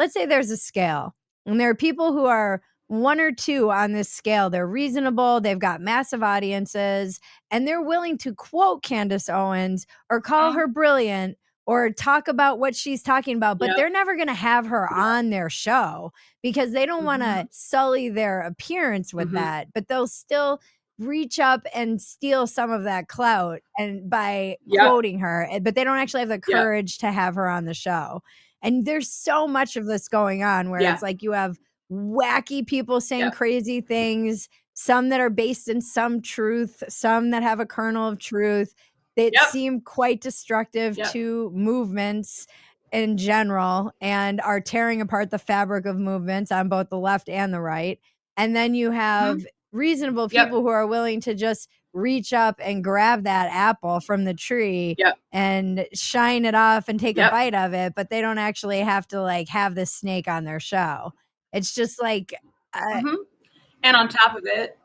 let's say there's a scale and there are people who are 1 or 2 on this scale. They're reasonable, they've got massive audiences, and they're willing to quote Candace Owens or call her brilliant or talk about what she's talking about, but they're never going to have her on their show because they don't want to sully their appearance with that, but they'll still reach up and steal some of that clout and by quoting her, but they don't actually have the courage to have her on the show. And there's so much of this going on where it's like you have wacky people saying crazy things, some that are based in some truth, some that have a kernel of truth that seem quite destructive to movements in general and are tearing apart the fabric of movements on both the left and the right. And then you have reasonable people who are willing to just reach up and grab that apple from the tree and shine it off and take a bite of it, but they don't actually have to like have this snake on their show. It's just like, and on top of it,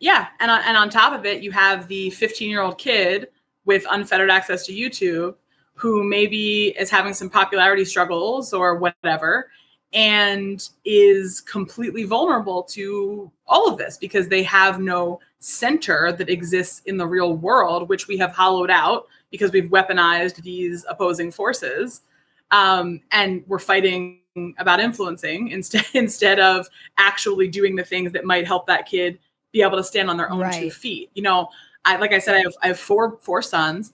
and on top of it, you have the 15-year-old kid with unfettered access to YouTube who maybe is having some popularity struggles or whatever, and is completely vulnerable to all of this because they have no center that exists in the real world, which we have hollowed out because we've weaponized these opposing forces. And we're fighting about influencing instead of actually doing the things that might help that kid be able to stand on their own 2 feet. You know, like I said, I have four sons.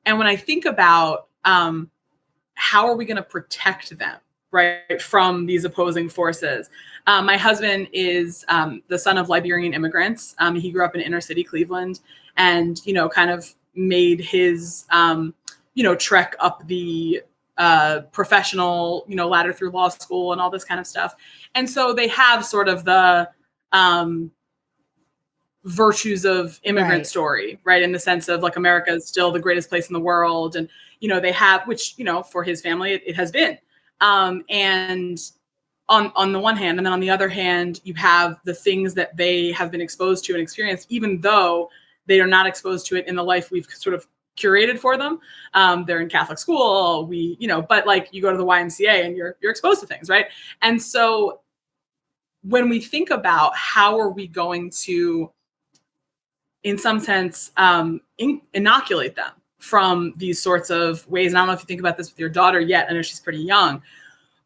And when I think about how are we going to protect them, right, from these opposing forces? My husband is the son of Liberian immigrants. He grew up in inner city Cleveland and, you know, kind of made his, trek up the professional, ladder through law school and all this kind of stuff. And so they have sort of the virtues of immigrant story, right? In the sense of like America is still the greatest place in the world. And, they have, which, for his family, it has been. And on the one hand, and then on the other hand, you have the things that they have been exposed to and experienced, even though they are not exposed to it in the life we've sort of curated for them. They're in Catholic school, but like you go to the YMCA and you're exposed to things, right? And so when we think about how are we going to, in some sense, inoculate them from these sorts of ways, and I don't know if you think about this with your daughter yet, I know she's pretty young,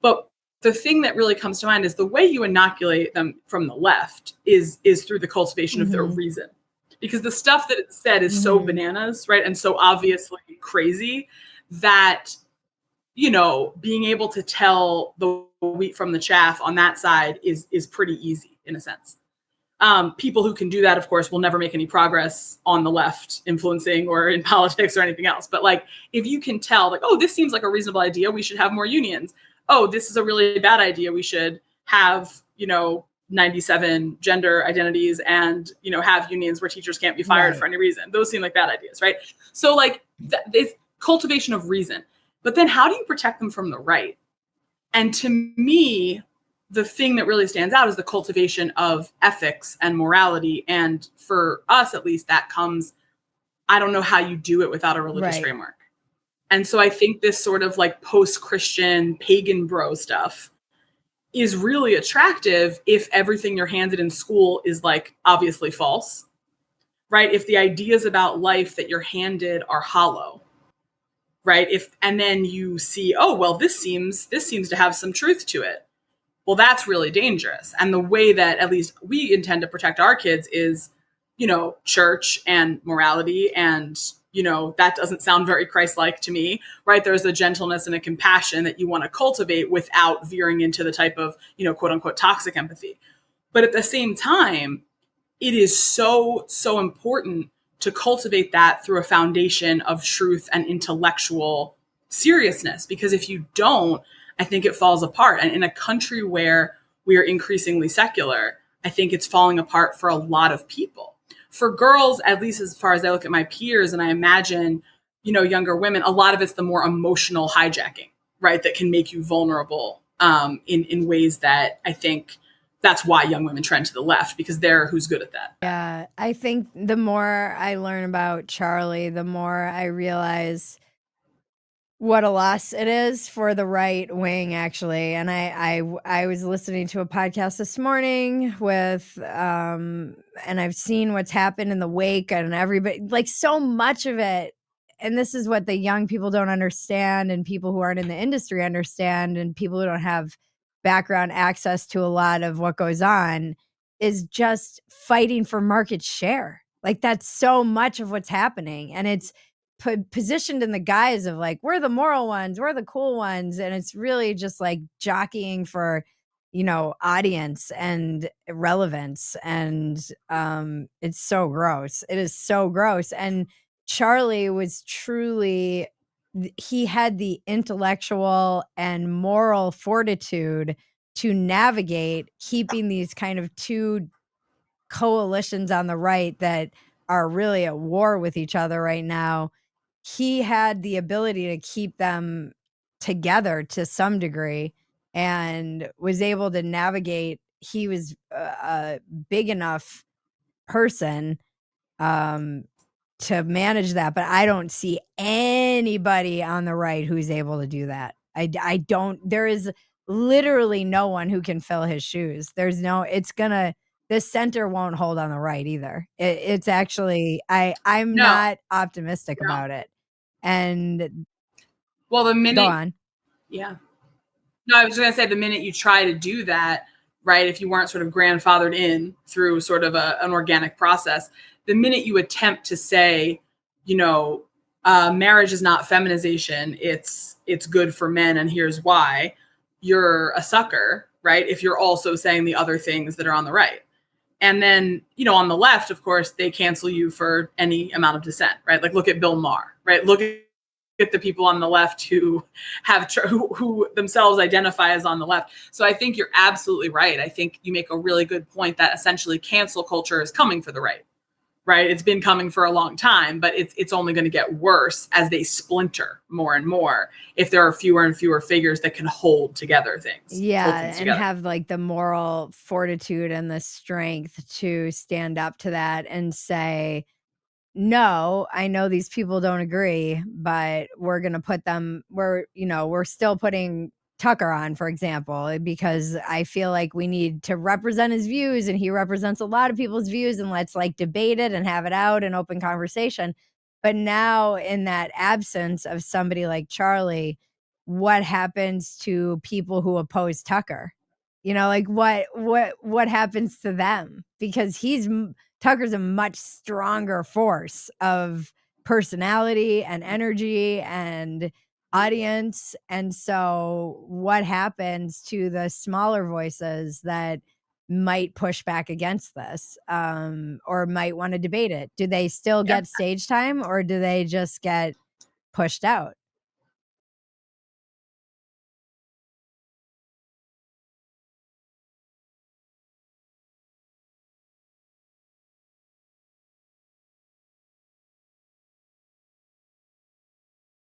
but the thing that really comes to mind is the way you inoculate them from the left is through the cultivation of their reason. Because the stuff that it's said is so bananas, right? And so obviously crazy that, being able to tell the wheat from the chaff on that side is pretty easy in a sense. People who can do that, of course, will never make any progress on the left influencing or in politics or anything else. But like, if you can tell like, oh, this seems like a reasonable idea, we should have more unions. Oh, this is a really bad idea. We should have, 97 gender identities and, have unions where teachers can't be fired for any reason. Those seem like bad ideas, right? So like it's cultivation of reason. But then how do you protect them from the right? And to me, the thing that really stands out is the cultivation of ethics and morality. And for us, at least, that comes, I don't know how you do it without a religious framework. And so I think this sort of like post-Christian pagan bro stuff is really attractive if everything you're handed in school is like obviously false, right? If the ideas about life that you're handed are hollow, right? And then you see, oh, well, this seems to have some truth to it. Well, that's really dangerous. And the way that at least we intend to protect our kids is, church and morality. And, that doesn't sound very Christ-like to me, right? There's a gentleness and a compassion that you want to cultivate without veering into the type of, quote unquote, toxic empathy. But at the same time, it is so, so important to cultivate that through a foundation of truth and intellectual seriousness. Because if you don't, I think it falls apart. And in a country where we are increasingly secular, I think it's falling apart for a lot of people. For girls, at least as far as I look at my peers and I imagine, younger women, a lot of it's the more emotional hijacking, right? That can make you vulnerable in ways that I think that's why young women trend to the left, because they're who's good at that. Yeah, I think the more I learn about Charlie, the more I realize What a loss it is for the right wing, actually. And I was listening to a podcast this morning with, and I've seen what's happened in the wake, and everybody, like, so much of it. And this is what the young people don't understand, and people who aren't in the industry understand, and people who don't have background access to a lot of what goes on, is just fighting for market share. Like, that's so much of what's happening. And it's positioned in the guise of like, we're the moral ones, we're the cool ones, and it's really just like jockeying for, audience and relevance. And it's so gross. It is so gross. And Charlie was truly, he had the intellectual and moral fortitude to navigate keeping these kind of two coalitions on the right that are really at war with each other right now. He had the ability to keep them together to some degree, and was able to navigate. He was a big enough person, um, to manage that, but I don't see anybody on the right who's able to do that. I don't. There is literally no one who can fill his shoes. There's no. It's gonna. The center won't hold on the right either. It's actually. I'm No, not optimistic no. about it. And Well, the go minute, on. yeah. No, I was going to say the minute you try to do that, right, if you weren't sort of grandfathered in through sort of an organic process, the minute you attempt to say, marriage is not feminization, it's good for men, and here's why, you're a sucker, right? If you're also saying the other things that are on the right. And then, on the left, of course, they cancel you for any amount of dissent, right? Like, look at Bill Maher, right? Look at the people on the left who who themselves identify as on the left. So I think you're absolutely right. I think you make a really good point that essentially cancel culture is coming for the right, right? It's been coming for a long time, but it's only going to get worse as they splinter more and more if there are fewer and fewer figures that can hold Yeah, things and together. have like the moral fortitude and the strength to stand up to that and say, no, I know these people don't agree, but we're going to put them, we're still putting Tucker on, for example, because I feel like we need to represent his views, and he represents a lot of people's views, and let's like debate it and have it out in open conversation. But now, in that absence of somebody like Charlie, what happens to people who oppose Tucker? Like what happens to them? Because Tucker's a much stronger force of personality and energy and audience. And so what happens to the smaller voices that might push back against this, or might want to debate it? Do they still Yeah. get stage time, or do they just get pushed out?